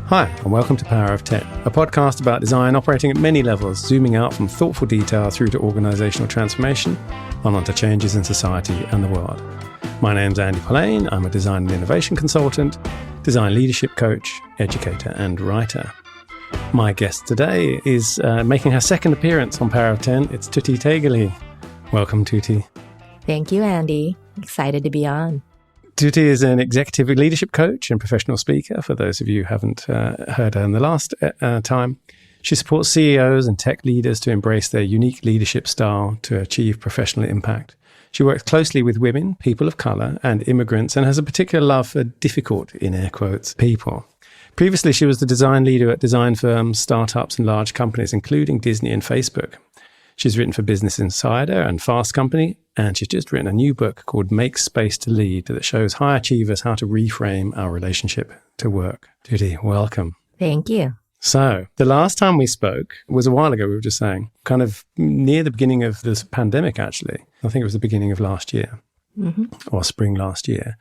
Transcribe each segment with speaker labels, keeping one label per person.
Speaker 1: Hi, and welcome to Power of 10, a podcast about design operating at many levels, zooming out from thoughtful detail through to organisational transformation, on to changes in society and the world. My name's Andy Polaine. I'm a design and innovation consultant, design leadership coach, educator, and writer. My guest today is making her second appearance on Power of 10. It's Tutti Taygerly. Welcome, Tutti.
Speaker 2: Thank you, Andy. Excited to be on.
Speaker 1: Tutti is an executive leadership coach and professional speaker, for those of you who haven't heard her in the last time. She supports CEOs and tech leaders to embrace their unique leadership style to achieve professional impact. She works closely with women, people of colour, and immigrants, and has a particular love for difficult, in air quotes, people. Previously, she was the design leader at design firms, startups, and large companies, including Disney and Facebook. She's written for Business Insider and Fast Company, and she's just written a new book called Make Space to Lead that shows high achievers how to reframe our relationship to work. Tutti, welcome.
Speaker 2: Thank you.
Speaker 1: So, the last time we spoke was a while ago, we were just saying, kind of near the beginning of this pandemic, actually. I think it was the beginning of last year, or spring last year.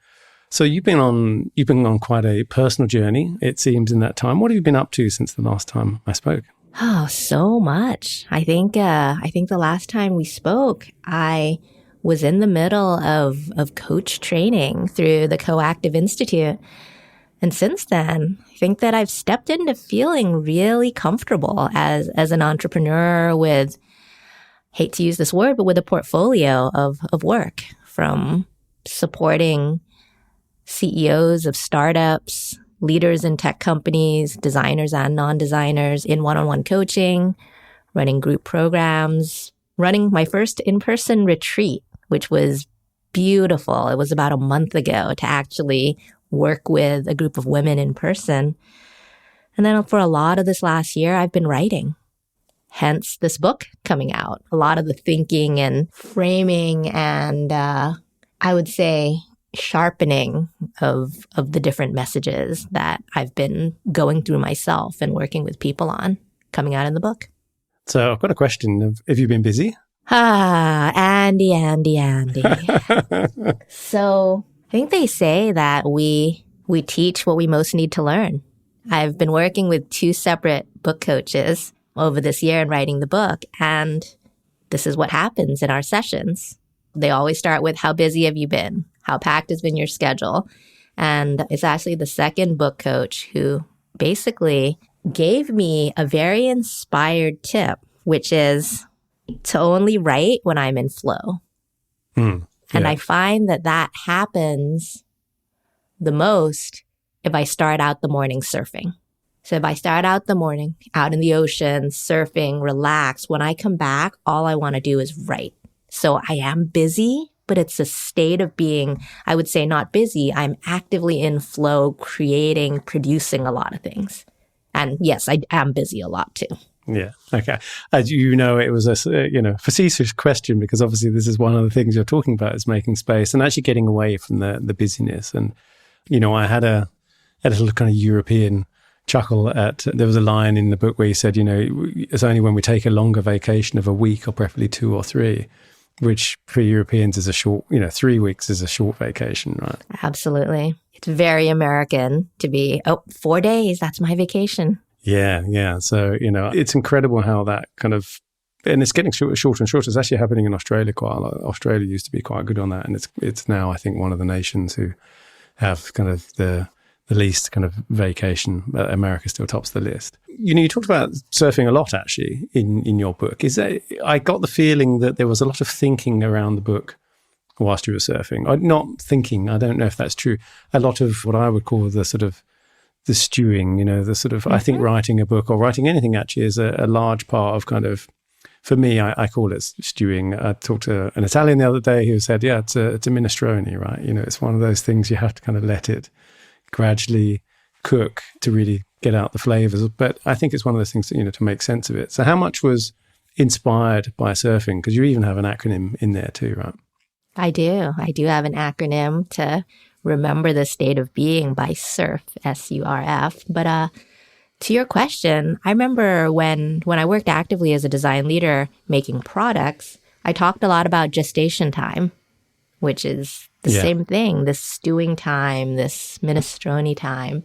Speaker 1: So you've been on quite a personal journey, it seems, in that time. What have you been up to since the last time I spoke?
Speaker 2: Oh, so much. I think the last time we spoke, I was in the middle of coach training through the Coactive Institute. And since then, I think that I've stepped into feeling really comfortable as an entrepreneur with, hate to use this word, but with a portfolio of work, from supporting CEOs of startups, leaders in tech companies, designers and non-designers in one-on-one coaching, running group programs, running my first in-person retreat, which was beautiful. It was about a month ago to actually work with a group of women in person. And then for a lot of this last year, I've been writing. Hence this book coming out. A lot of the thinking and framing and I would say sharpening of the different messages that I've been going through myself and working with people on coming out in the book.
Speaker 1: So I've got a question. Have you been busy?
Speaker 2: Andy. So I think they say that we teach what we most need to learn. I've been working with two separate book coaches over this year and writing the book, and this is what happens in our sessions. They always start with, how busy have you been? How packed has been your schedule? And it's actually the second book coach who basically gave me a very inspired tip, which is to only write when I'm in flow. And I find that happens the most if I start out the morning surfing. So if I start out the morning out in the ocean, surfing, relax, when I come back, all I want to do is write. So I am busy, but it's a state of being, I would say not busy. I'm actively in flow, creating, producing a lot of things. And yes, I am busy a lot too.
Speaker 1: Yeah. Okay. As you know, it was a facetious question, because obviously this is one of the things you're talking about, is making space and actually getting away from the busyness. And, I had a little kind of European chuckle there was a line in the book where you said, it's only when we take a longer vacation of a week or preferably 2 or 3, which for Europeans is a short, 3 weeks is a short vacation, right?
Speaker 2: Absolutely. It's very American to be, 4 days, that's my vacation.
Speaker 1: Yeah. So, it's incredible how that kind of, and it's getting shorter and shorter. It's actually happening in Australia quite a lot. Australia used to be quite good on that. And it's now, I think, one of the nations who have kind of the least kind of vacation. America still tops the list. You talked about surfing a lot, actually, in your book. I got the feeling that there was a lot of thinking around the book whilst you were surfing. Not thinking, I don't know if that's true. A lot of what I would call the sort of the stewing, I think writing a book or writing anything actually is a large part of kind of, for me, I call it stewing. I talked to an Italian the other day who said, it's a minestrone, right? It's one of those things you have to kind of let it gradually cook to really get out the flavors. But I think it's one of those things, to make sense of it. So how much was inspired by surfing? Because you even have an acronym in there too, right?
Speaker 2: I do. I do have an acronym to remember the state of being by SURF, S-U-R-F. But to your question, I remember when I worked actively as a design leader making products, I talked a lot about gestation time, which is the same thing, this stewing time, this minestrone time.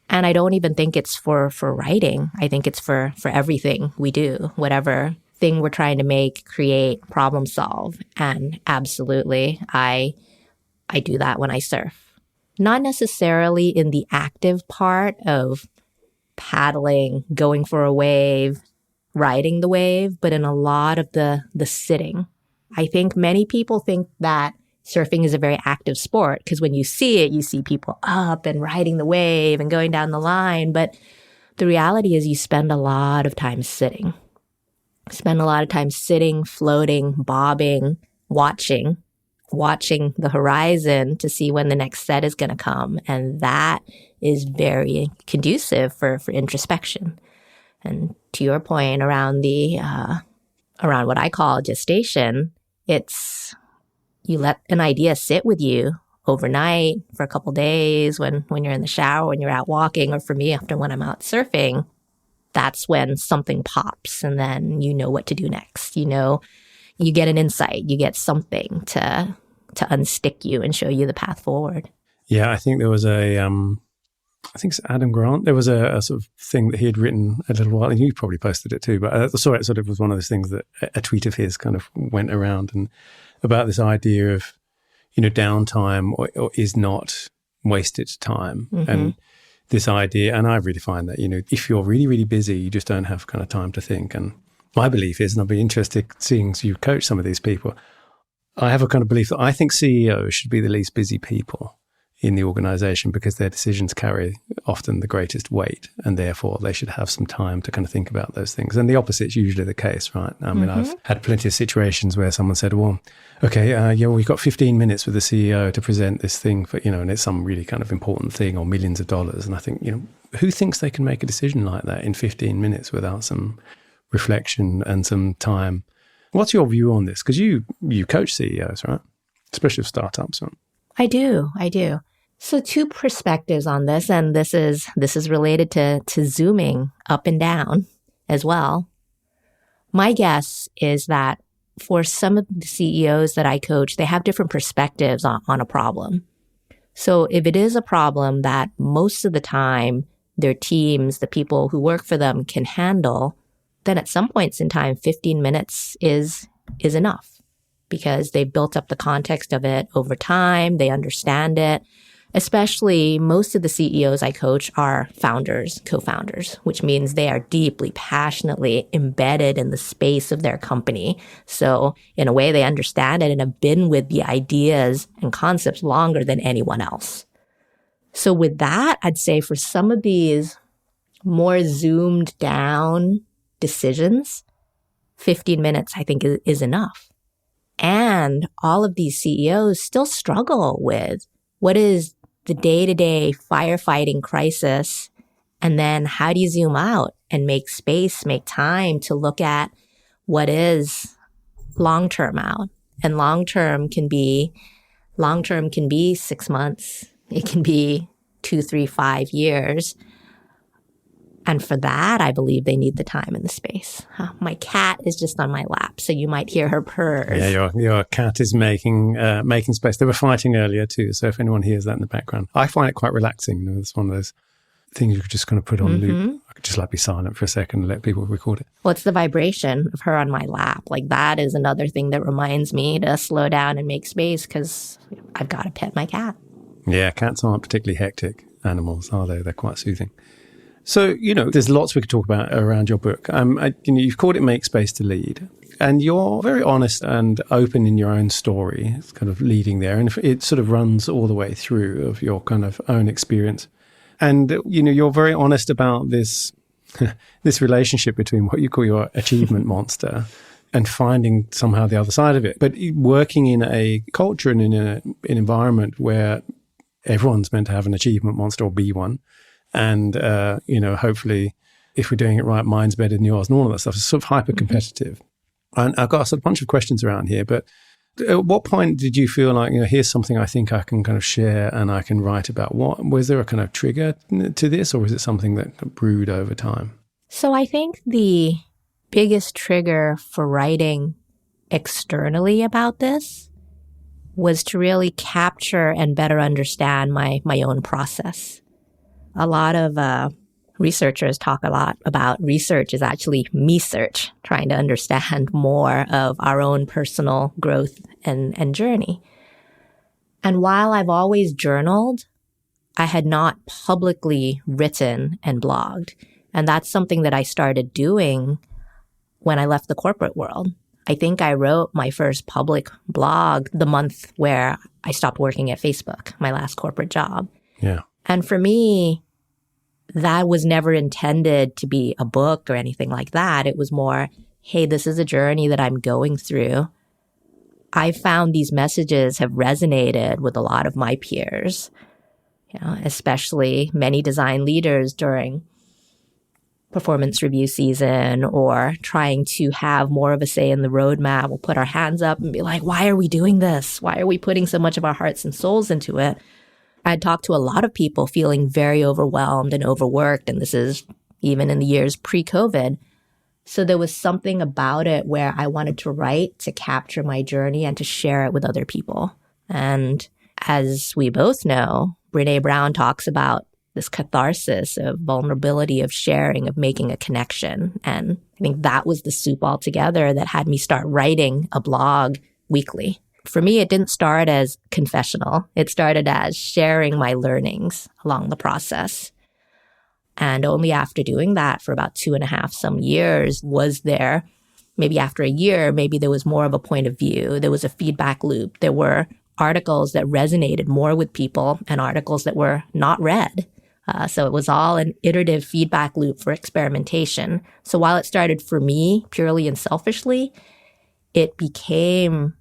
Speaker 2: And I don't even think it's for writing. I think it's for everything we do, whatever thing we're trying to make, create, problem solve. And absolutely, I do that when I surf. Not necessarily in the active part of paddling, going for a wave, riding the wave, but in a lot of the sitting. I think many people think that surfing is a very active sport because when you see it, you see people up and riding the wave and going down the line. But the reality is you spend a lot of time sitting. Spend a lot of time sitting, floating, bobbing, watching the horizon to see when the next set is going to come. And that is very conducive for introspection. And to your point around around what I call gestation, it's you let an idea sit with you overnight for a couple days when you're in the shower, when you're out walking, or for me, after when I'm out surfing, that's when something pops and then you know what to do next. You know, you get an insight, you get something to unstick you and show you the path forward.
Speaker 1: Yeah, I think there was I think it's Adam Grant. There was a sort of thing that he had written a little while, and you probably posted it too, but I saw it sort of was one of those things that a tweet of his kind of went around and about this idea of, downtime or is not wasted time. Mm-hmm. And this idea, and I really find that, if you're really, really busy, you just don't have kind of time to think. And my belief is, and I'll be interested seeing you coach some of these people, I have a kind of belief that I think CEOs should be the least busy people in the organization because their decisions carry often the greatest weight, and therefore they should have some time to kind of think about those things. And the opposite is usually the case, right? I mean, I've had plenty of situations where someone said, well, okay, we've got 15 minutes with the CEO to present this thing for, and it's some really kind of important thing or millions of dollars. And I think, who thinks they can make a decision like that in 15 minutes without some reflection and some time? What's your view on this? Because you coach CEOs, right? Especially of startups, right?
Speaker 2: I do. So two perspectives on this, and this is related to zooming up and down as well. My guess is that for some of the CEOs that I coach, they have different perspectives on a problem. So if it is a problem that most of the time their teams, the people who work for them can handle, then at some points in time, 15 minutes is enough because they've built up the context of it over time. They understand it. Especially most of the CEOs I coach are founders, co-founders, which means they are deeply, passionately embedded in the space of their company. So in a way, they understand it and have been with the ideas and concepts longer than anyone else. So with that, I'd say for some of these more zoomed down decisions, 15 minutes, I think, is enough. And all of these CEOs still struggle with what is the day-to-day firefighting crisis, and then how do you zoom out and make space, make time to look at what is long-term out. And long-term can be 6 months. It can be 2, 3, 5 years. And for that, I believe they need the time and the space. My cat is just on my lap, so you might hear her purrs.
Speaker 1: Yeah, your cat is making space. They were fighting earlier too, so if anyone hears that in the background, I find it quite relaxing. It's one of those things you could just kind of put on loop. I could just be silent for a second and let people record it.
Speaker 2: Well, it's the vibration of her on my lap. That is another thing that reminds me to slow down and make space because I've got to pet my cat.
Speaker 1: Yeah, cats aren't particularly hectic animals, are they? They're quite soothing. So, there's lots we could talk about around your book. You've called it Make Space to Lead, and you're very honest and open in your own story. It's kind of leading there, and it sort of runs all the way through of your kind of own experience. And, you're very honest about this relationship between what you call your achievement monster and finding somehow the other side of it. But working in a culture and in an environment where everyone's meant to have an achievement monster or be one. And, hopefully, if we're doing it right, mine's better than yours and all of that stuff. It's sort of hyper-competitive. And I've got a bunch of questions around here, but at what point did you feel like, here's something I think I can kind of share and I can write about? Was there a kind of trigger to this, or was it something that brewed over time?
Speaker 2: So I think the biggest trigger for writing externally about this was to really capture and better understand my own process. A lot of researchers talk a lot about research is actually me-search, trying to understand more of our own personal growth and journey. And while I've always journaled, I had not publicly written and blogged. And that's something that I started doing when I left the corporate world. I think I wrote my first public blog the month where I stopped working at Facebook, my last corporate job.
Speaker 1: Yeah.
Speaker 2: And for me, that was never intended to be a book or anything like that. It was more, hey, this is a journey that I'm going through. I found these messages have resonated with a lot of my peers, especially many design leaders during performance review season or trying to have more of a say in the roadmap. We'll put our hands up and be like, why are we doing this? Why are we putting so much of our hearts and souls into it? I'd talked to a lot of people feeling very overwhelmed and overworked, and this is even in the years pre-COVID. So there was something about it where I wanted to write to capture my journey and to share it with other people. And as we both know, Brené Brown talks about this catharsis of vulnerability, of sharing, of making a connection. And I think that was the soup altogether that had me start writing a blog weekly. For me, it didn't start as confessional. It started as sharing my learnings along the process. And only after doing that for about 2.5 some years was there, maybe after a year, maybe there was more of a point of view. There was a feedback loop. There were articles that resonated more with people and articles that were not read. So it was all an iterative feedback loop for experimentation. So while it started for me purely and selfishly, it became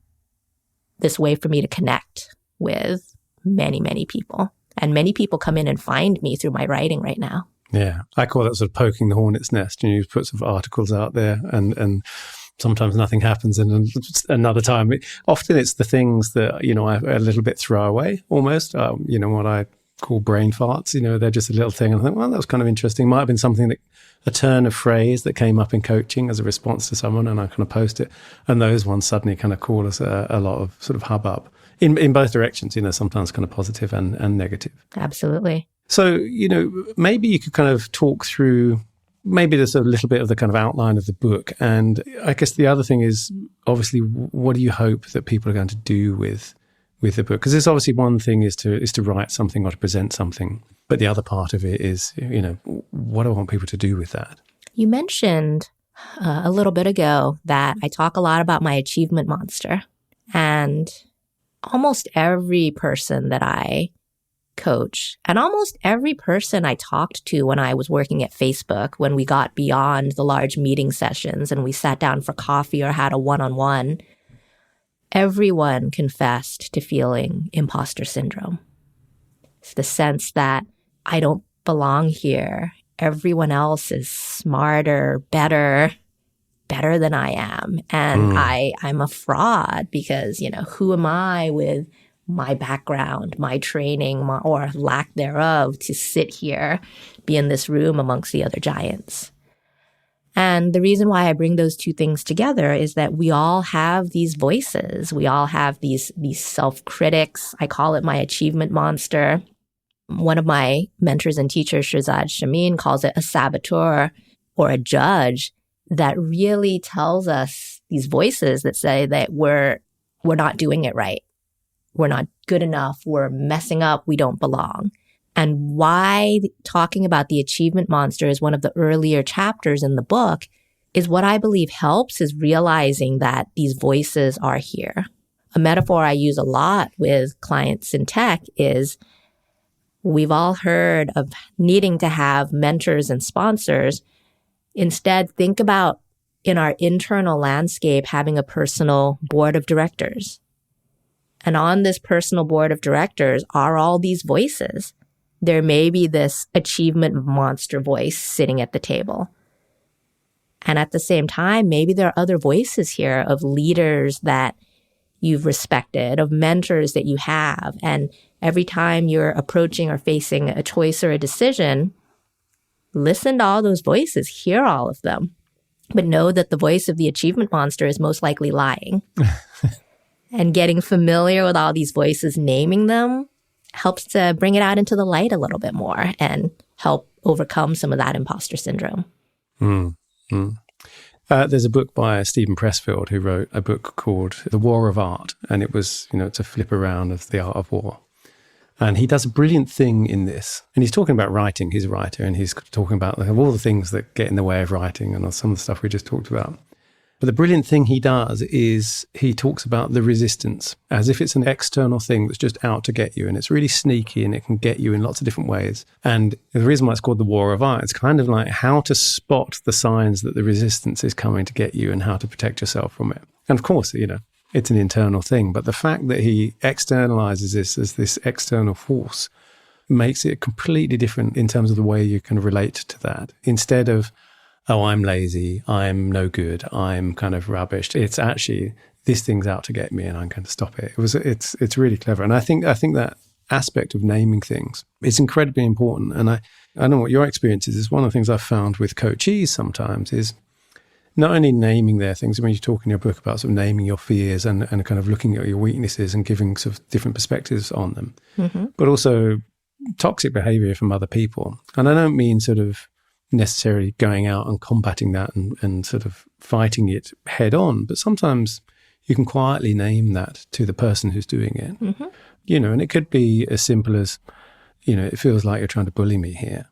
Speaker 2: this way for me to connect with many, many people. And many people come in and find me through my writing right now.
Speaker 1: Yeah, I call that sort of poking the hornet's nest. You put sort of articles out there and sometimes nothing happens, and another time, often it's the things that, I a little bit throw away almost, what I call brain farts, they're just a little thing. And I think, well, that was kind of interesting. Might have been something a turn of phrase that came up in coaching as a response to someone, and I kind of post it. And those ones suddenly kind of cause a lot of sort of hubbub in both directions, sometimes kind of positive and negative.
Speaker 2: Absolutely.
Speaker 1: So, maybe you could kind of talk through maybe there's a little bit of the kind of outline of the book. And I guess the other thing is, obviously, what do you hope that people are going to do with the book? Because there's obviously one thing is to write something or to present something. But the other part of it is, what do I want people to do with that?
Speaker 2: You mentioned a little bit ago that I talk a lot about my achievement monster. And almost every person that I coach and almost every person I talked to when I was working at Facebook, when we got beyond the large meeting sessions and we sat down for coffee or had a one-on-one, everyone confessed to feeling imposter syndrome. It's the sense that I don't belong here. Everyone else is smarter, better than I am. And I'm a fraud because, who am I with my background, my training, or lack thereof, to sit here, be in this room amongst the other giants. And the reason why I bring those two things together is that we all have these voices. We all have these self-critics. I call it my achievement monster. One of my mentors and teachers, Shazad Shamin, calls it a saboteur or a judge that really tells us these voices that say that we're not doing it right. We're not good enough. We're messing up. We don't belong. And why talking about the achievement monster is one of the earlier chapters in the book is what I believe helps is realizing that these voices are here. A metaphor I use a lot with clients in tech is we've all heard of needing to have mentors and sponsors. Instead, think about in our internal landscape having a personal board of directors. And on this personal board of directors are all these voices. There may be this achievement monster voice sitting at the table. And at the same time, maybe there are other voices here of leaders that you've respected, of mentors that you have. And every time you're approaching or facing a choice or a decision, listen to all those voices, hear all of them, but know that the voice of the achievement monster is most likely lying. And getting familiar with all these voices, naming them, helps to bring it out into the light a little bit more and help overcome some of that imposter syndrome.
Speaker 1: There's a book by Stephen Pressfield who wrote a book called The War of Art, and it was, it's a flip around of the art of war. And he does a brilliant thing in this. And he's talking about writing. He's a writer, and he's talking about all the things that get in the way of writing and some of the stuff we just talked about. But the brilliant thing he does is he talks about the resistance as if it's an external thing that's just out to get you. And it's really sneaky and it can get you in lots of different ways. And the reason why it's called the War of Art, it's kind of like how to spot the signs that the resistance is coming to get you and how to protect yourself from it. And of course, it's an internal thing. But the fact that he externalizes this as this external force makes it completely different in terms of the way you can relate to that. Instead of, oh, I'm lazy, I'm no good, I'm kind of rubbish. It's actually, this thing's out to get me and I'm going to stop it. It's really clever. And I think that aspect of naming things is incredibly important. And I don't know what your experience is. One of the things I've found with coachees sometimes is not only naming their things. I mean, you talk in your book about sort of naming your fears and kind of looking at your weaknesses and giving sort of different perspectives on them, but also toxic behavior from other people. And I don't mean sort of necessarily going out and combating that and sort of fighting it head on, but sometimes you can quietly name that to the person who's doing it, and it could be as simple as, it feels like you're trying to bully me here,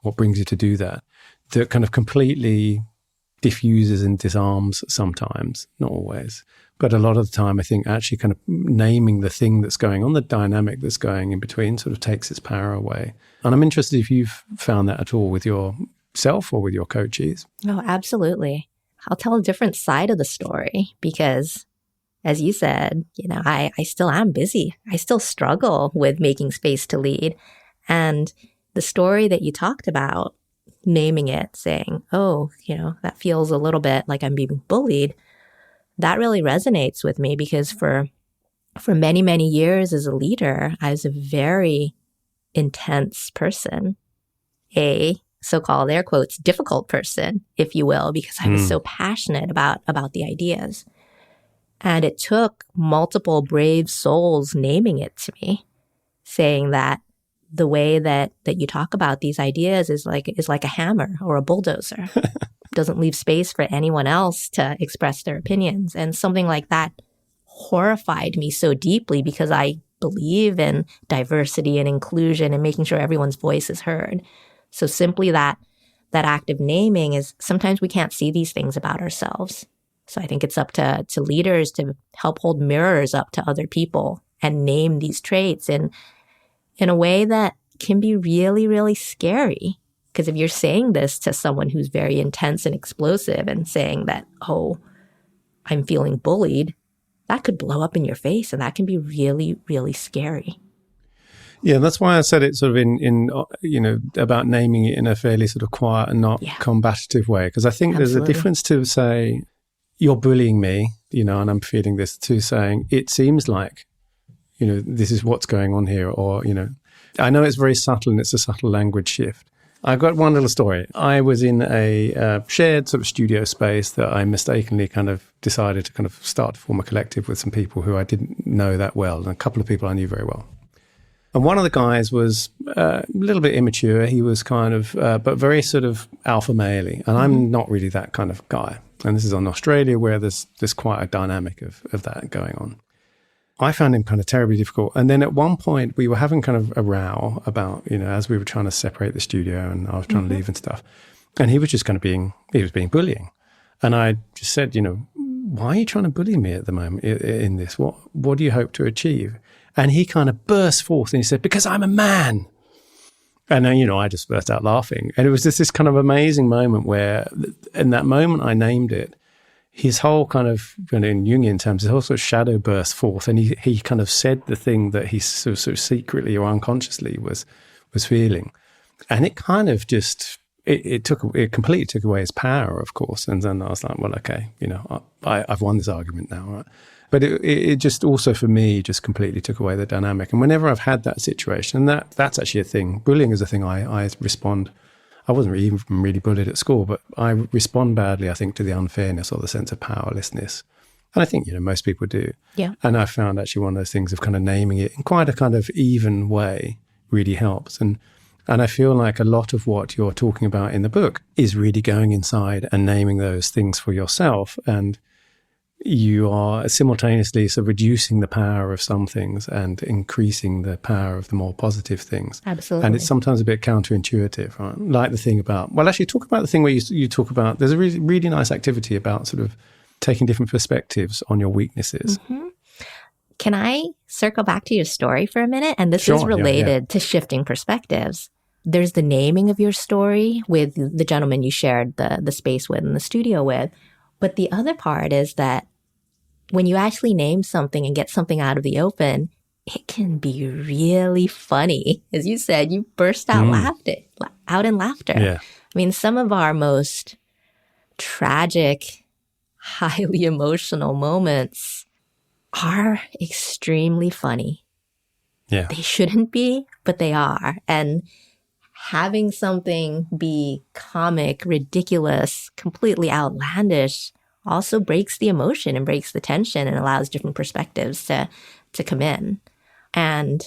Speaker 1: what brings you to do that? That kind of completely diffuses and disarms sometimes, not always, but a lot of the time I think actually kind of naming the thing that's going on, the dynamic that's going in between sort of takes its power away. And I'm interested if you've found that at all with yourself or with your coachees.
Speaker 2: Oh, absolutely. I'll tell a different side of the story because, as you said, I still am busy. I still struggle with making space to lead. And the story that you talked about, naming it, saying, oh, that feels a little bit like I'm being bullied, that really resonates with me because for many, many years as a leader, I was a very intense person, a so-called air quotes difficult person, if you will, because I was so passionate about the ideas. And it took multiple brave souls naming it to me, saying that the way that you talk about these ideas is like a hammer or a bulldozer. Doesn't leave space for anyone else to express their opinions. And something like that horrified me so deeply because I believe in diversity and inclusion and making sure everyone's voice is heard. So simply that act of naming is sometimes we can't see these things about ourselves. So I think it's up to leaders to help hold mirrors up to other people and name these traits in a way that can be really, really scary. Because if you're saying this to someone who's very intense and explosive and saying that, oh, I'm feeling bullied, that could blow up in your face and that can be really, really scary.
Speaker 1: Yeah, that's why I said it sort of in about naming it in a fairly sort of quiet and not combative way. Because I think there's a difference to say, you're bullying me, and I'm feeling this, to saying, it seems like, this is what's going on here. Or, I know it's very subtle and it's a subtle language shift. I've got one little story. I was in a shared sort of studio space that I mistakenly kind of decided to kind of start to form a collective with some people who I didn't know that well, and a couple of people I knew very well. And one of the guys was a little bit immature. He was kind of, but very sort of alpha male-y. And I'm not really that kind of guy. And this is in Australia where there's quite a dynamic of that going on. I found him kind of terribly difficult. And then at one point we were having kind of a row about, as we were trying to separate the studio and I was trying to leave and stuff. And he was just kind of being bullying. And I just said, why are you trying to bully me at the moment in this? What do you hope to achieve? And he kind of burst forth and he said, because I'm a man. And then, I just burst out laughing. And it was just this kind of amazing moment where in that moment I named it, his whole kind of, in Jungian terms, his whole sort of shadow burst forth, and he kind of said the thing that he sort of secretly or unconsciously was feeling, and it kind of just it completely took away his power, of course. And then I was like, well, okay, I've won this argument now, right? But it just also for me just completely took away the dynamic. And whenever I've had that situation, and that's actually a thing. Bullying is a thing I respond. I wasn't even really bullied at school, but I respond badly, I think, to the unfairness or the sense of powerlessness. And I think, most people do.
Speaker 2: Yeah.
Speaker 1: And I found actually one of those things of kind of naming it in quite a kind of even way really helps. And I feel like a lot of what you're talking about in the book is really going inside and naming those things for yourself. And you are simultaneously sort of reducing the power of some things and increasing the power of the more positive things.
Speaker 2: Absolutely.
Speaker 1: And it's sometimes a bit counterintuitive, right? Like the thing about, talk about the thing where you talk about, there's a really, really nice activity about sort of taking different perspectives on your weaknesses.
Speaker 2: Mm-hmm. Can I circle back to your story for a minute? And this is related to shifting perspectives. There's the naming of your story with the gentleman you shared the space with and the studio with. But the other part is that when you actually name something and get something out of the open, it can be really funny. As you said, you burst out in laughter.
Speaker 1: Yeah.
Speaker 2: I mean, some of our most tragic, highly emotional moments are extremely funny.
Speaker 1: Yeah.
Speaker 2: They shouldn't be, but they are. And having something be comic, ridiculous, completely outlandish also breaks the emotion and breaks the tension and allows different perspectives to come in. And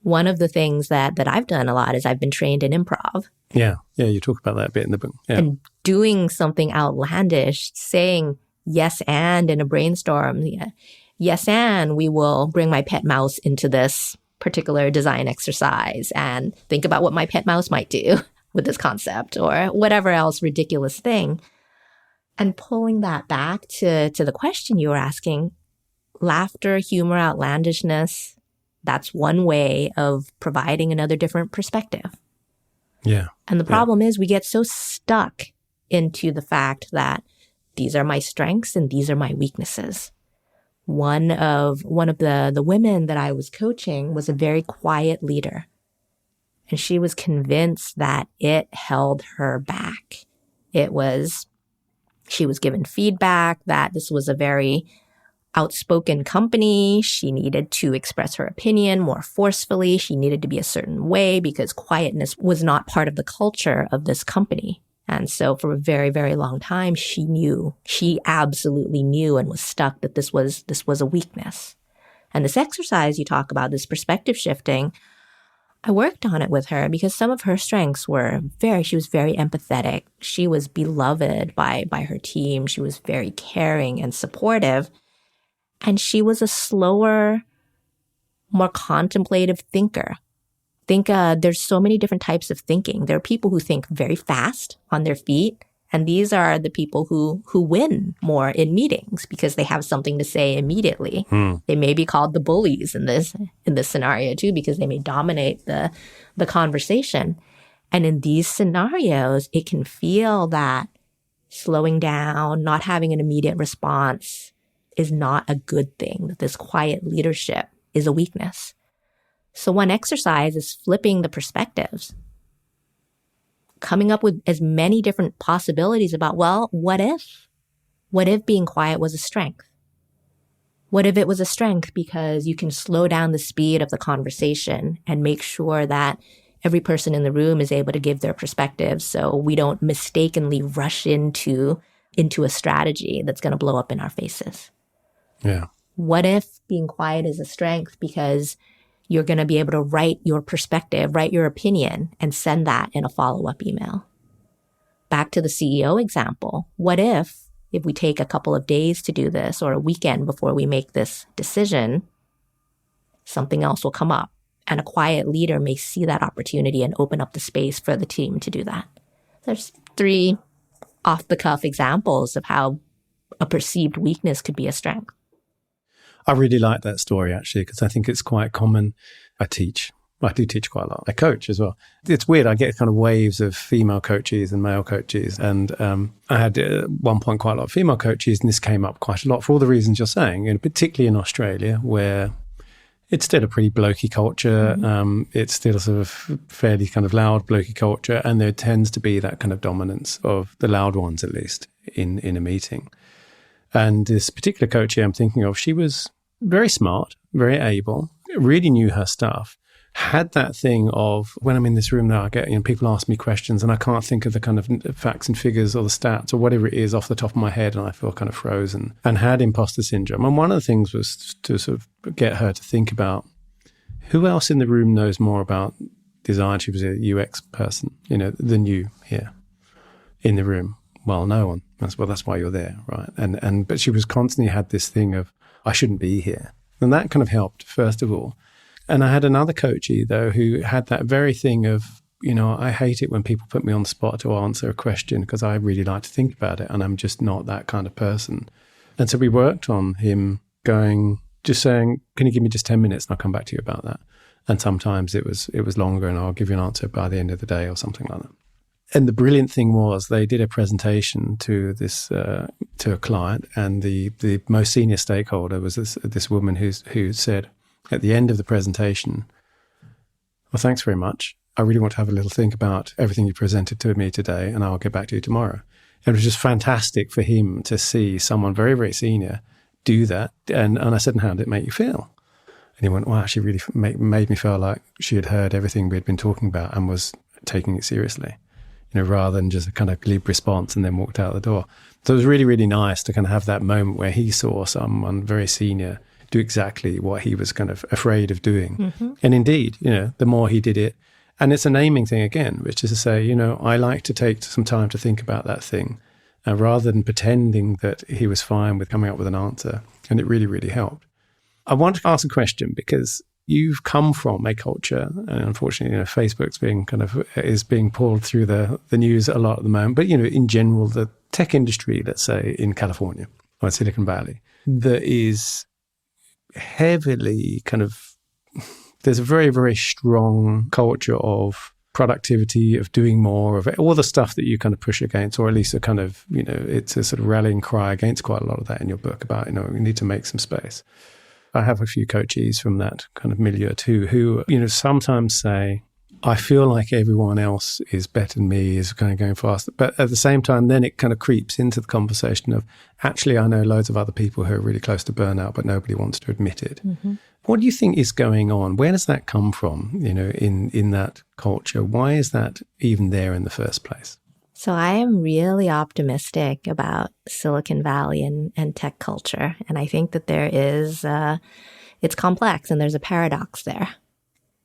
Speaker 2: one of the things that I've done a lot is I've been trained in improv.
Speaker 1: Yeah. Yeah, you talk about that a bit in the book. Yeah.
Speaker 2: And doing something outlandish, saying yes and in a brainstorm. Yeah. Yes, and we will bring my pet mouse into this particular design exercise and think about what my pet mouse might do with this concept or whatever else ridiculous thing. And pulling that back to the question you were asking, laughter, humor, outlandishness, that's one way of providing another different perspective.
Speaker 1: Yeah.
Speaker 2: And the problem is we get so stuck into the fact that these are my strengths and these are my weaknesses. One of the women that I was coaching was a very quiet leader. And she was convinced that it held her back. She was given feedback that this was a very outspoken company. She needed to express her opinion more forcefully. She needed to be a certain way because quietness was not part of the culture of this company. And so for a very, very long time, she absolutely knew and was stuck that this was a weakness. And this exercise you talk about, this perspective shifting, I worked on it with her because some of her strengths she was very empathetic. She was beloved by her team. She was very caring and supportive. And she was a slower, more contemplative thinker. There's so many different types of thinking. There are people who think very fast on their feet, and these are the people who win more in meetings because they have something to say immediately. They may be called the bullies in this scenario too, because they may dominate the conversation. And in these scenarios, it can feel that slowing down, not having an immediate response is not a good thing, that this quiet leadership is a weakness. So one exercise is flipping the perspectives, coming up with as many different possibilities about, well, what if being quiet was a strength? What if it was a strength because you can slow down the speed of the conversation and make sure that every person in the room is able to give their perspective so we don't mistakenly rush into a strategy that's going to blow up in our faces?
Speaker 1: Yeah.
Speaker 2: What if being quiet is a strength because you're going to be able to write your perspective, write your opinion, and send that in a follow-up email? Back to the CEO example. What if we take a couple of days to do this or a weekend before we make this decision, something else will come up, and a quiet leader may see that opportunity and open up the space for the team to do that. There's 3 off-the-cuff examples of how a perceived weakness could be a strength.
Speaker 1: I really like that story, actually, because I think it's quite common. I do teach quite a lot. I coach as well. It's weird. I get kind of waves of female coaches and male coaches. And I had at one point quite a lot of female coaches, and this came up quite a lot for all the reasons you're saying, and particularly in Australia, where it's still a pretty blokey culture. It's still sort of fairly kind of loud blokey culture. And there tends to be that kind of dominance of the loud ones, at least, in a meeting. And this particular coach I'm thinking of, she was very smart, very able, really knew her stuff, had that thing of when I'm in this room now, I get, people ask me questions and I can't think of the kind of facts and figures or the stats or whatever it is off the top of my head, and I feel kind of frozen, and had imposter syndrome. And one of the things was to sort of get her to think about who else in the room knows more about design. She was a UX person, than you here in the room. Well, no one. That's why you're there, right? But she was constantly had this thing of, I shouldn't be here. And that kind of helped, first of all. And I had another coachee, though, who had that very thing of, I hate it when people put me on the spot to answer a question because I really like to think about it and I'm just not that kind of person. And so we worked on him just saying, can you give me just 10 minutes and I'll come back to you about that? And sometimes it was longer and I'll give you an answer by the end of the day or something like that. And the brilliant thing was they did a presentation to a client, and the most senior stakeholder was this woman who said at the end of the presentation, well, thanks very much. I really want to have a little think about everything you presented to me today, and I'll get back to you tomorrow. And it was just fantastic for him to see someone very, very senior do that. And I said, and how did it make you feel? And he went, well, actually really made me feel like she had heard everything we'd been talking about and was taking it seriously, rather than just a kind of glib response and then walked out the door. So it was really, really nice to kind of have that moment where he saw someone very senior do exactly what he was kind of afraid of doing. Mm-hmm. And indeed, the more he did it, and it's a naming thing again, which is to say, I like to take some time to think about that thing rather than pretending that he was fine with coming up with an answer. And it really, really helped. I want to ask a question because you've come from a culture, and unfortunately, Facebook's is being pulled through the news a lot at the moment. But, in general, the tech industry, let's say in California or Silicon Valley, that is heavily there's a very, very strong culture of productivity, of doing more, of all the stuff that you kind of push against, or at least it's a sort of rallying cry against quite a lot of that in your book about, we need to make some space. I have a few coachees from that kind of milieu too, who, sometimes say, I feel like everyone else is better than me, is kind of going faster. But at the same time, then it kind of creeps into the conversation of, actually, I know loads of other people who are really close to burnout, but nobody wants to admit it. Mm-hmm. What do you think is going on? Where does that come from, in that culture? Why is that even there in the first place?
Speaker 2: So I am really optimistic about Silicon Valley and tech culture. And I think that there is, it's complex and there's a paradox there.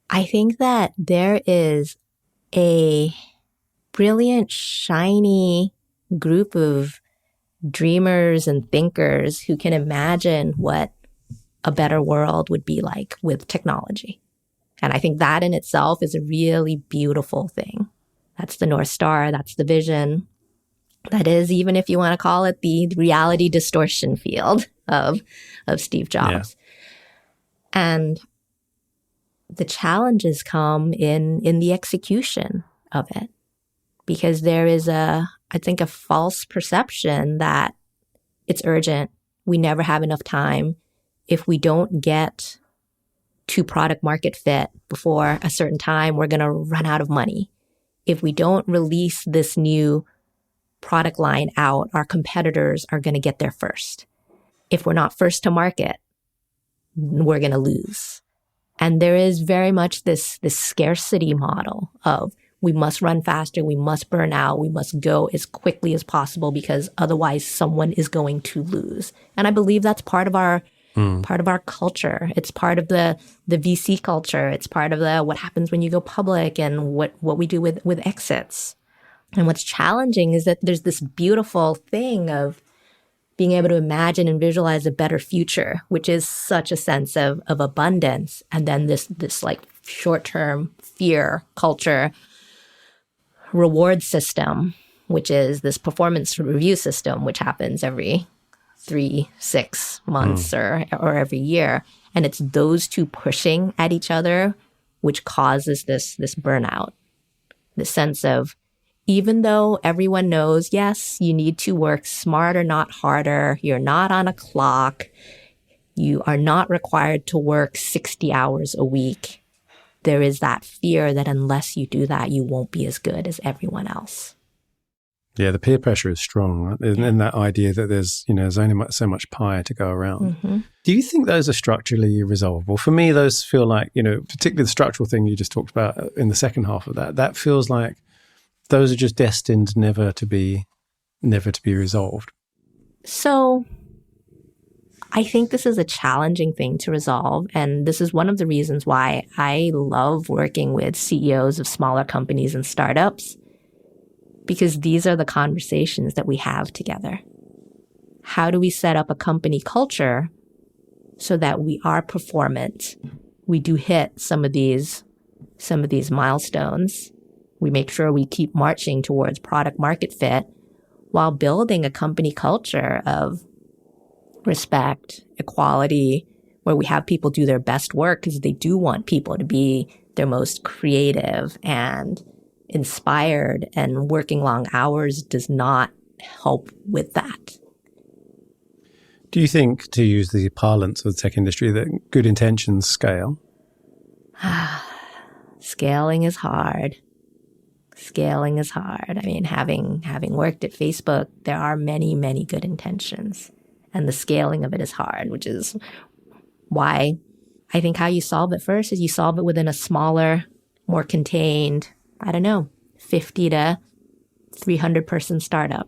Speaker 2: I think that there is a brilliant, shiny group of dreamers and thinkers who can imagine what a better world would be like with technology. And I think that in itself is a really beautiful thing. That's the North Star. That's the vision. That is, even if you want to call it the reality distortion field of Steve Jobs. Yeah. And the challenges come in the execution of it, because there is I think a false perception that it's urgent. We never have enough time. If we don't get to product market fit before a certain time, we're going to run out of money. If we don't release this new product line out, our competitors are going to get there first. If we're not first to market, we're going to lose. And there is very much this scarcity model of we must run faster, we must burn out, we must go as quickly as possible because otherwise someone is going to lose. And I believe that's part of our culture. It's part of the VC culture. It's part of what happens when you go public and what we do with exits. And what's challenging is that there's this beautiful thing of being able to imagine and visualize a better future, which is such a sense of abundance. And then this like short-term fear culture reward system, which is this performance review system, which happens every 3-6 months or every year. And it's those two pushing at each other, which causes this burnout, the sense of, even though everyone knows, yes, you need to work smarter, not harder. You're not on a clock. You are not required to work 60 hours a week. There is that fear that unless you do that, you won't be as good as everyone else.
Speaker 1: Yeah, the peer pressure is strong, right? And that idea that there's only so much pie to go around.
Speaker 2: Mm-hmm.
Speaker 1: Do you think those are structurally resolvable? For me, those feel like, particularly the structural thing you just talked about in the second half of that feels like those are just destined never to be resolved.
Speaker 2: So I think this is a challenging thing to resolve. And this is one of the reasons why I love working with CEOs of smaller companies and startups, because these are the conversations that we have together. How do we set up a company culture so that we are performant? We do hit some of these milestones. We make sure we keep marching towards product market fit while building a company culture of respect, equality, where we have people do their best work because they do want people to be their most creative and inspired, and working long hours does not help with that.
Speaker 1: Do you think, to use the parlance of the tech industry, that good intentions scale?
Speaker 2: Scaling is hard. Scaling is hard. I mean, having worked at Facebook, there are many, many good intentions, and the scaling of it is hard, which is why I think how you solve it first is you solve it within a smaller, more contained, 50 to 300 person startup.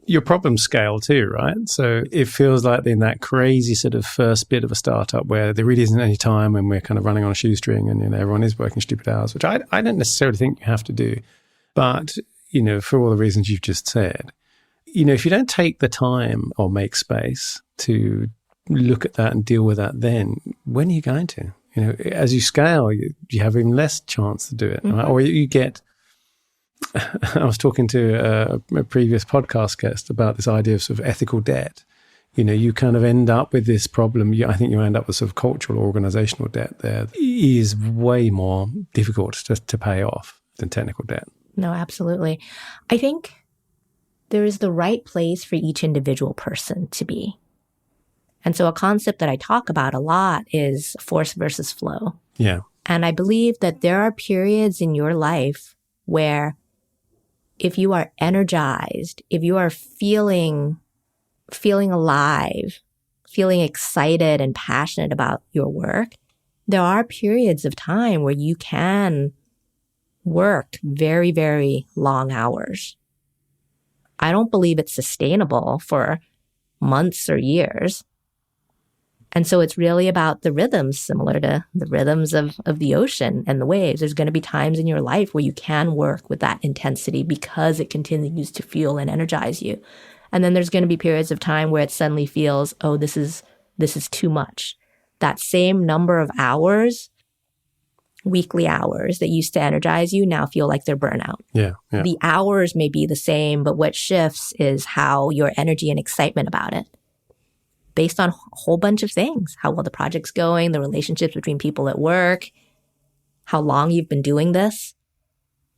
Speaker 1: Your problems scale too, right? So it feels like in that crazy sort of first bit of a startup where there really isn't any time and we're kind of running on a shoestring and everyone is working stupid hours, which I don't necessarily think you have to do. But, for all the reasons you've just said, if you don't take the time or make space to look at that and deal with that, then when are you going to? As you scale, you have even less chance to do it.
Speaker 2: Mm-hmm.
Speaker 1: Right? Or you get... I was talking to a previous podcast guest about this idea of sort of ethical debt. You kind of end up with this problem. I think you end up with sort of cultural or organizational debt there. It is way more difficult to pay off than technical debt.
Speaker 2: No, absolutely. I think there is the right place for each individual person to be. And so a concept that I talk about a lot is force versus flow.
Speaker 1: Yeah.
Speaker 2: And I believe that there are periods in your life where if you are energized, if you are feeling alive, feeling excited and passionate about your work, there are periods of time where you can work very, very long hours. I don't believe it's sustainable for months or years. And so it's really about the rhythms, similar to the rhythms of the ocean and the waves. There's going to be times in your life where you can work with that intensity because it continues to fuel and energize you. And then there's going to be periods of time where it suddenly feels, oh, this is too much. That same number of hours, weekly hours that used to energize you now feel like they're burnout.
Speaker 1: Yeah.
Speaker 2: The hours may be the same, but what shifts is how your energy and excitement about it, based on a whole bunch of things: how well the project's going, the relationships between people at work, how long you've been doing this.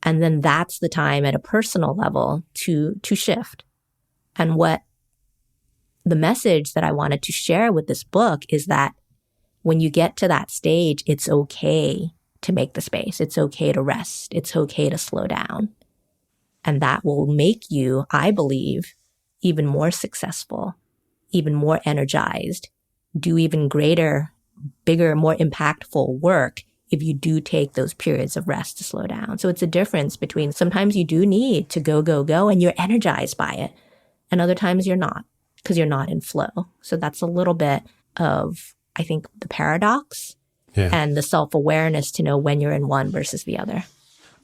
Speaker 2: And then that's the time at a personal level to shift. And what the message that I wanted to share with this book is that when you get to that stage, it's okay to make the space. It's okay to rest. It's okay to slow down. And that will make you, I believe, even more successful, even more energized, do even greater, bigger, more impactful work if you do take those periods of rest to slow down. So it's a difference between sometimes you do need to go, go, go, and you're energized by it. And other times you're not, because you're not in flow. So that's a little bit of, I think, the paradox and the self-awareness to know when you're in one versus the other.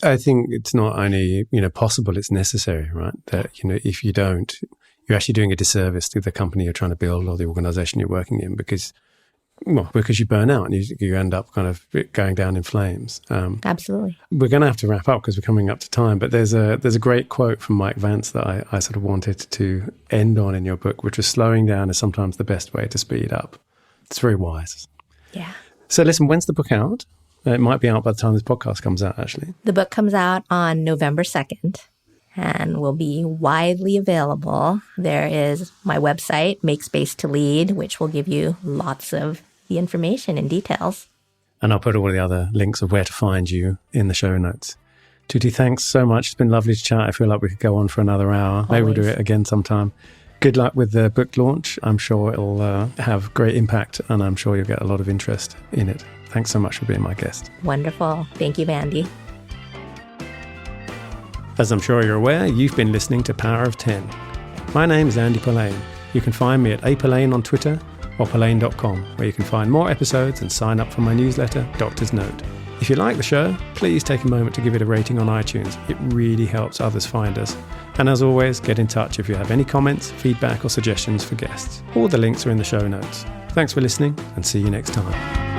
Speaker 1: I think it's not only, possible, it's necessary, right? That, if you don't, you're actually doing a disservice to the company you're trying to build or the organization you're working in because you burn out and you end up kind of going down in flames.
Speaker 2: Absolutely.
Speaker 1: We're going to have to wrap up because we're coming up to time, but there's a great quote from Mike Vance that I sort of wanted to end on in your book, which was slowing down is sometimes the best way to speed up. It's very wise.
Speaker 2: Yeah.
Speaker 1: So listen, when's the book out? It might be out by the time this podcast comes out, actually.
Speaker 2: The book comes out on November 2nd. And will be widely available. There is my website, Make Space to Lead, which will give you lots of the information and details.
Speaker 1: And I'll put all the other links of where to find you in the show notes. Tutti, thanks so much. It's been lovely to chat. I feel like we could go on for another hour. Maybe we'll do it again sometime. Good luck with the book launch. I'm sure it'll have great impact, and I'm sure you'll get a lot of interest in it. Thanks so much for being my guest.
Speaker 2: Wonderful. Thank you, Andy.
Speaker 1: As I'm sure you're aware, you've been listening to Power of 10. My name is Andy Polaine. You can find me at apolaine on Twitter or polaine.com, where you can find more episodes and sign up for my newsletter, Doctor's Note. If you like the show, please take a moment to give it a rating on iTunes. It really helps others find us. And as always, get in touch if you have any comments, feedback, or suggestions for guests. All the links are in the show notes. Thanks for listening, and see you next time.